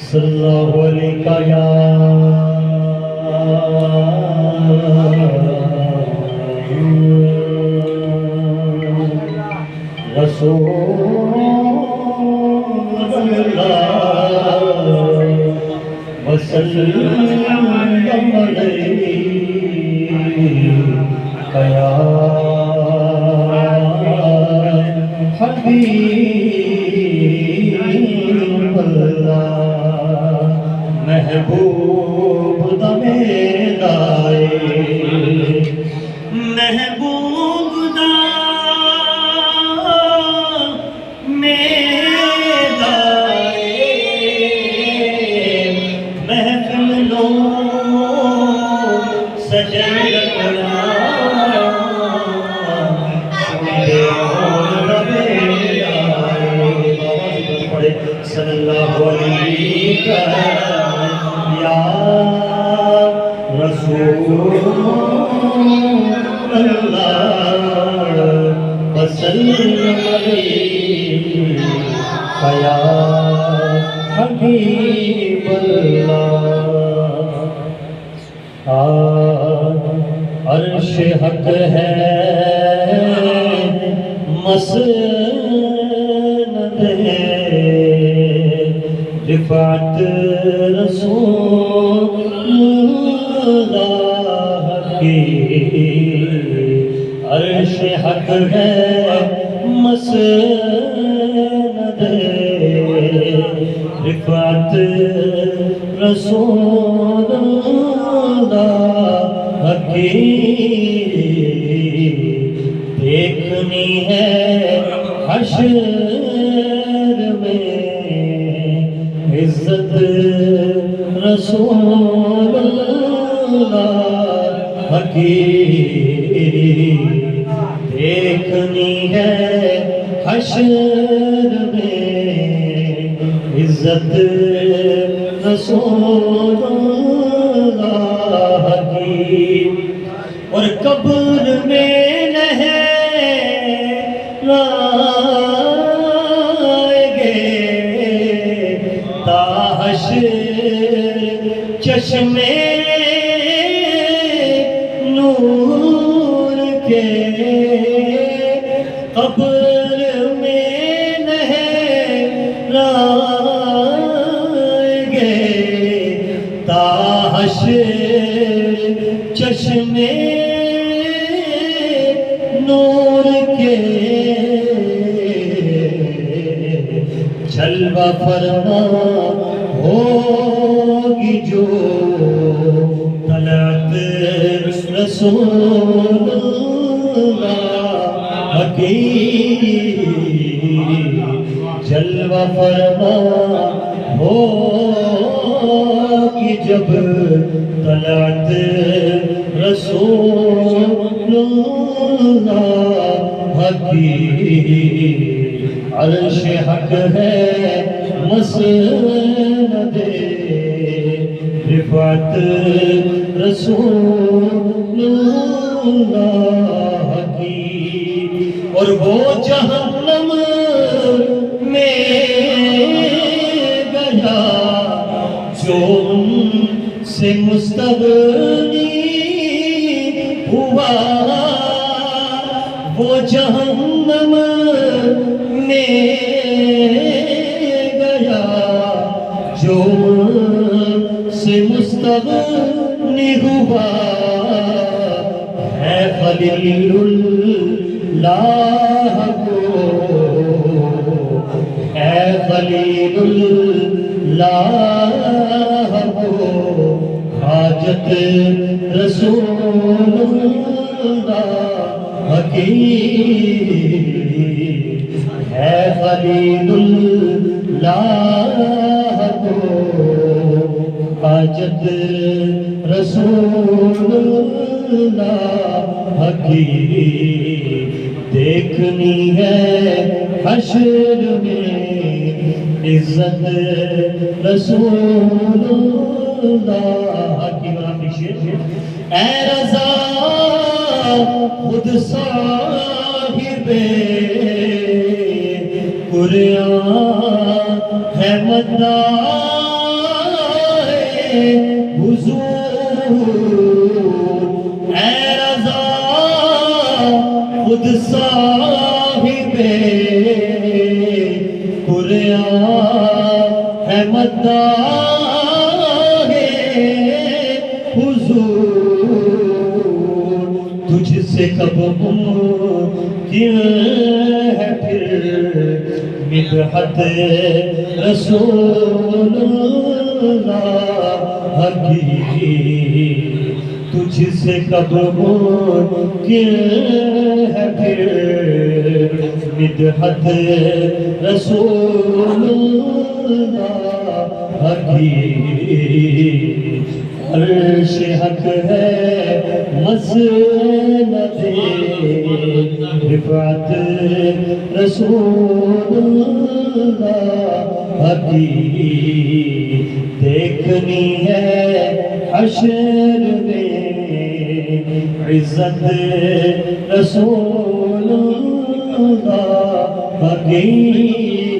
صلی اللہ علیہ یا رسول اللہ وسلم علیک یا حبیب اللہ محبوب دا میرا محبوب دا میرا محفل لو سجل کرنا صلی اللہ علیہ یا رسول اللہ وسلم علیہ یا حبیب اللہ عرش حق ہے مسند ہے رفعت رسول اللہ کی عرش حق ہے مسند رفعت رسول اللہ کی دیکھنی ہے حشر میں عزت رسول اللہ کی دیکھنی ہے حشر میں عزت رسول اللہ کی اور قبر میں چشمے نور کے قبر میں لہرائیں گے تا حشر چشمے نور کے جلوہ فرما ہوگی جو طلعت رسول اللہ کی جلوہ فرما ہوگی جب طلعت رسول اللہ کی عرش حق ہے مسند رفعت رسول اللہ کی اور وہ جہنم میں گیا جو ان سے مستغنی ہوا وہ جہنم میں جو سے مستغنی ہوا ہے خلیل اللہ کو ہے خلیل اللہ کو حاجت رسول اللہ کی ہے خلیل اللہ حاجت رسول اللہ کی دیکھنی ہے حشر میں عزت رسول اللہ کی اے رضا خود صاحب قرآن ہے مدعائے حضور اے رضا خود صاحب قرآن ہے مدعائے حضور تجھ سے کب ممکن ہے پھر مدحت رسول اللہ کی تجھ سے کب ممکن ہے پھر مدحت رسول اللہ کی عرش حق ہے مسند رفعت رسول اللہ کی دیکھنی ہے حشر میں عزت رسول اللہ کی